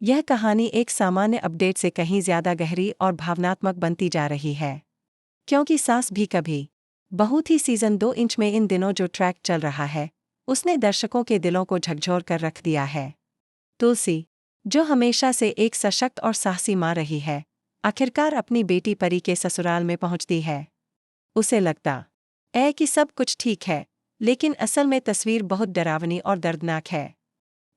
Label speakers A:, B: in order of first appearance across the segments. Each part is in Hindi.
A: यह कहानी एक सामान्य अपडेट से कहीं ज्यादा गहरी और भावनात्मक बनती जा रही है। क्योंकि सास भी कभी बहुत ही सीजन 2 इंच में इन दिनों जो ट्रैक चल रहा है, उसने दर्शकों के दिलों को झकझोर कर रख दिया है। तुलसी, जो हमेशा से एक सशक्त और साहसी माँ रही है, आखिरकार अपनी बेटी परी के ससुराल में पहुंचती है। उसे लगता है कि सब कुछ ठीक है, लेकिन असल में तस्वीर बहुत डरावनी और दर्दनाक है।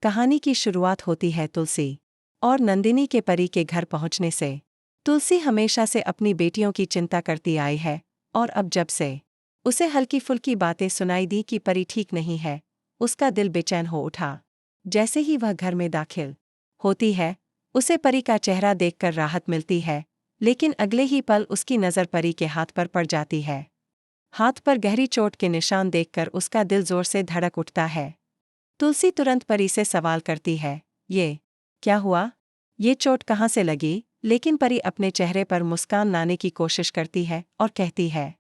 A: कहानी की शुरुआत होती है तुलसी और नंदिनी के परी के घर पहुंचने से। तुलसी हमेशा से अपनी बेटियों की चिंता करती आई है, और अब जब से उसे हल्की फुल्की बातें सुनाई दी कि परी ठीक नहीं है, उसका दिल बेचैन हो उठा। जैसे ही वह घर में दाखिल होती है, उसे परी का चेहरा देखकर राहत मिलती है, लेकिन अगले ही पल उसकी नज़र परी के हाथ पर पड़ जाती है। हाथ पर गहरी चोट के निशान देखकर उसका दिल जोर से धड़क उठता है। तुलसी तुरंत परी से सवाल करती है, ये क्या हुआ? ये चोट कहाँ से लगी? लेकिन परी अपने चेहरे पर मुस्कान लाने की कोशिश करती है और कहती है,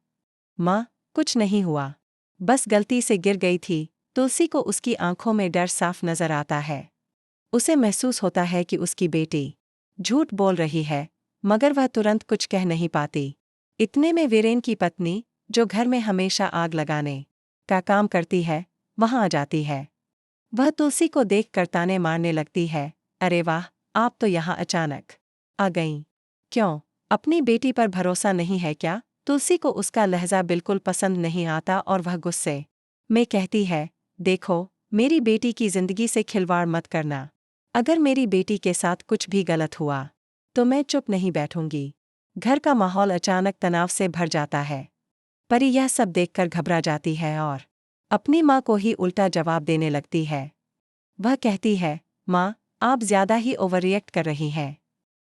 A: माँ, कुछ नहीं हुआ, बस गलती से गिर गई थी। तुलसी को उसकी आंखों में डर साफ नजर आता है। उसे महसूस होता है कि उसकी बेटी झूठ बोल रही है, मगर वह तुरंत कुछ कह नहीं पाती। इतने में वीरेन की पत्नी, जो घर में हमेशा आग लगाने का काम करती है, वहां आ जाती है। वह तुलसी को देखकर ताने मारने लगती है, अरे वाह, आप तो यहाँ अचानक आ गईं। क्यों, अपनी बेटी पर भरोसा नहीं है क्या? तुलसी को उसका लहजा बिल्कुल पसंद नहीं आता और वह गुस्से में कहती है, देखो, मेरी बेटी की जिंदगी से खिलवाड़ मत करना। अगर मेरी बेटी के साथ कुछ भी गलत हुआ, तो मैं चुप नहीं बैठूंगी। घर का माहौल अचानक तनाव से भर जाता है। परी यह सब देखकर घबरा जाती है और अपनी माँ को ही उल्टा जवाब देने लगती है। वह कहती है, माँ, आप ज्यादा ही ओवररिएक्ट कर रही हैं।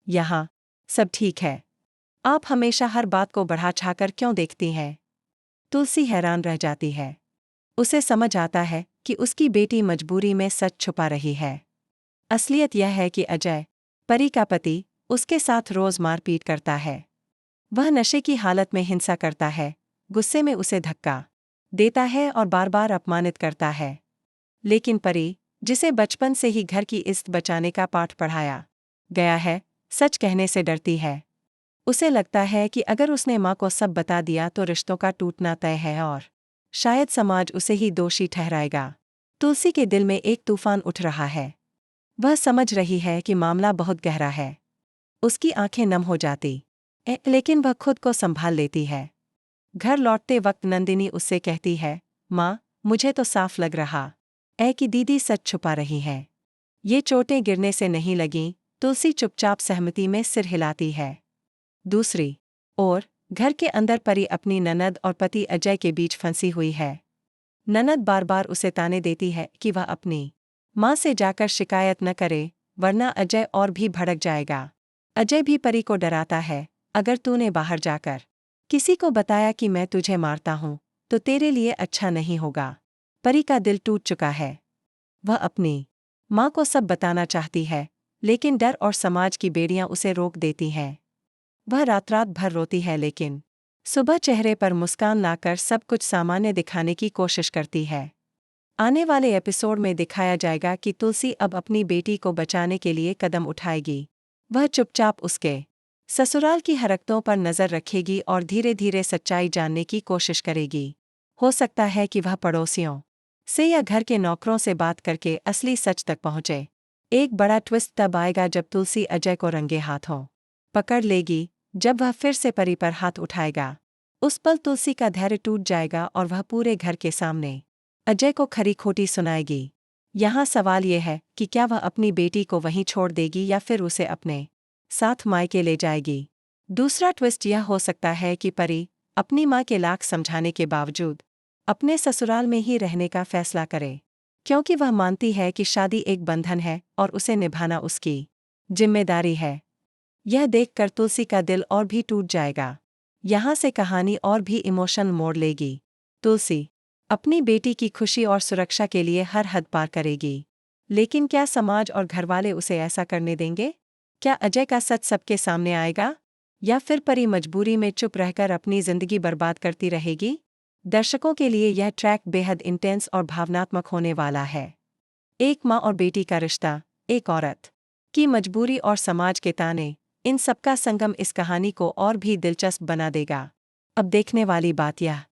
A: यहाँ सब ठीक है। आप हमेशा हर बात को बढ़ा चढ़ाकर क्यों देखती हैं? तुलसी हैरान रह जाती है। उसे समझ आता है कि उसकी बेटी मजबूरी में सच छुपा रही है। असलियत यह है कि अजय, परी का पति, उसके साथ रोज मारपीट करता है। वह नशे की हालत में हिंसा करता है, गुस्से में उसे धक्का देता है और बार बार अपमानित करता है। लेकिन परी, जिसे बचपन से ही घर की इज्जत बचाने का पाठ पढ़ाया गया है, सच कहने से डरती है। उसे लगता है कि अगर उसने माँ को सब बता दिया तो रिश्तों का टूटना तय है और शायद समाज उसे ही दोषी ठहराएगा। तुलसी के दिल में एक तूफान उठ रहा है। वह समझ रही है कि मामला बहुत गहरा है। उसकी आंखें नम हो जाती लेकिन वह खुद को संभाल लेती है। घर लौटते वक्त नंदिनी उससे कहती है, माँ, मुझे तो साफ लग रहा कि दीदी सच छुपा रही है। ये चोटें गिरने से नहीं लगीं। तुलसी चुपचाप सहमति में सिर हिलाती है। दूसरी ओर घर के अंदर परी अपनी ननद और पति अजय के बीच फंसी हुई है। ननद बार बार उसे ताने देती है कि वह अपनी माँ से जाकर शिकायत न करे, वरना अजय और भी भड़क जाएगा। अजय भी परी को डराता है, अगर तूने बाहर जाकर किसी को बताया कि मैं तुझे मारता हूँ, तो तेरे लिए अच्छा नहीं होगा। परी का दिल टूट चुका है। वह अपनी माँ को सब बताना चाहती है, लेकिन डर और समाज की बेड़ियां उसे रोक देती हैं। वह रात रात भर रोती है, लेकिन सुबह चेहरे पर मुस्कान लाकर सब कुछ सामान्य दिखाने की कोशिश करती है। आने वाले एपिसोड में दिखाया जाएगा कि तुलसी अब अपनी बेटी को बचाने के लिए कदम उठाएगी। वह चुपचाप उसके ससुराल की हरकतों पर नजर रखेगी और धीरे धीरे सच्चाई जानने की कोशिश करेगी। हो सकता है कि वह पड़ोसियों से या घर के नौकरों से बात करके असली सच तक पहुंचे। एक बड़ा ट्विस्ट तब आएगा जब तुलसी अजय को रंगे हाथों पकड़ लेगी। जब वह फिर से परी पर हाथ उठाएगा, उस पल तुलसी का धैर्य टूट जाएगा और वह पूरे घर के सामने अजय को खरी खोटी सुनाएगी। यहाँ सवाल यह है कि क्या वह अपनी बेटी को वहीं छोड़ देगी या फिर उसे अपने साथ मायके ले जाएगी। दूसरा ट्विस्ट यह हो सकता है कि परी अपनी माँ के लाख समझाने के बावजूद अपने ससुराल में ही रहने का फैसला करे, क्योंकि वह मानती है कि शादी एक बंधन है और उसे निभाना उसकी जिम्मेदारी है। यह देखकर तुलसी का दिल और भी टूट जाएगा। यहाँ से कहानी और भी इमोशनल मोड़ लेगी। तुलसी अपनी बेटी की खुशी और सुरक्षा के लिए हर हद पार करेगी, लेकिन क्या समाज और घरवाले उसे ऐसा करने देंगे? क्या अजय का सच सबके सामने आएगा, या फिर परी मजबूरी में चुप रहकर अपनी जिंदगी बर्बाद करती रहेगी? दर्शकों के लिए यह ट्रैक बेहद इंटेंस और भावनात्मक होने वाला है। एक माँ और बेटी का रिश्ता, एक औरत की मजबूरी और समाज के ताने, इन सबका संगम इस कहानी को और भी दिलचस्प बना देगा। अब देखने वाली बात यह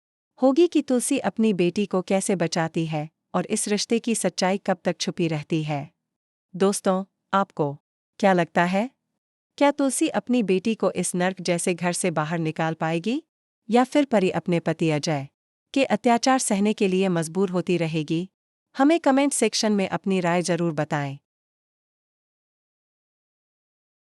A: होगी कि तुलसी अपनी बेटी को कैसे बचाती है और इस रिश्ते की सच्चाई कब तक छुपी रहती है। दोस्तों, आपको क्या लगता है? क्या तुलसी अपनी बेटी को इस नर्क जैसे घर से बाहर निकाल पाएगी, या फिर परी अपने पति अजय के अत्याचार सहने के लिए मजबूर होती रहेगी? हमें कमेंट सेक्शन में अपनी राय जरूर बताएं।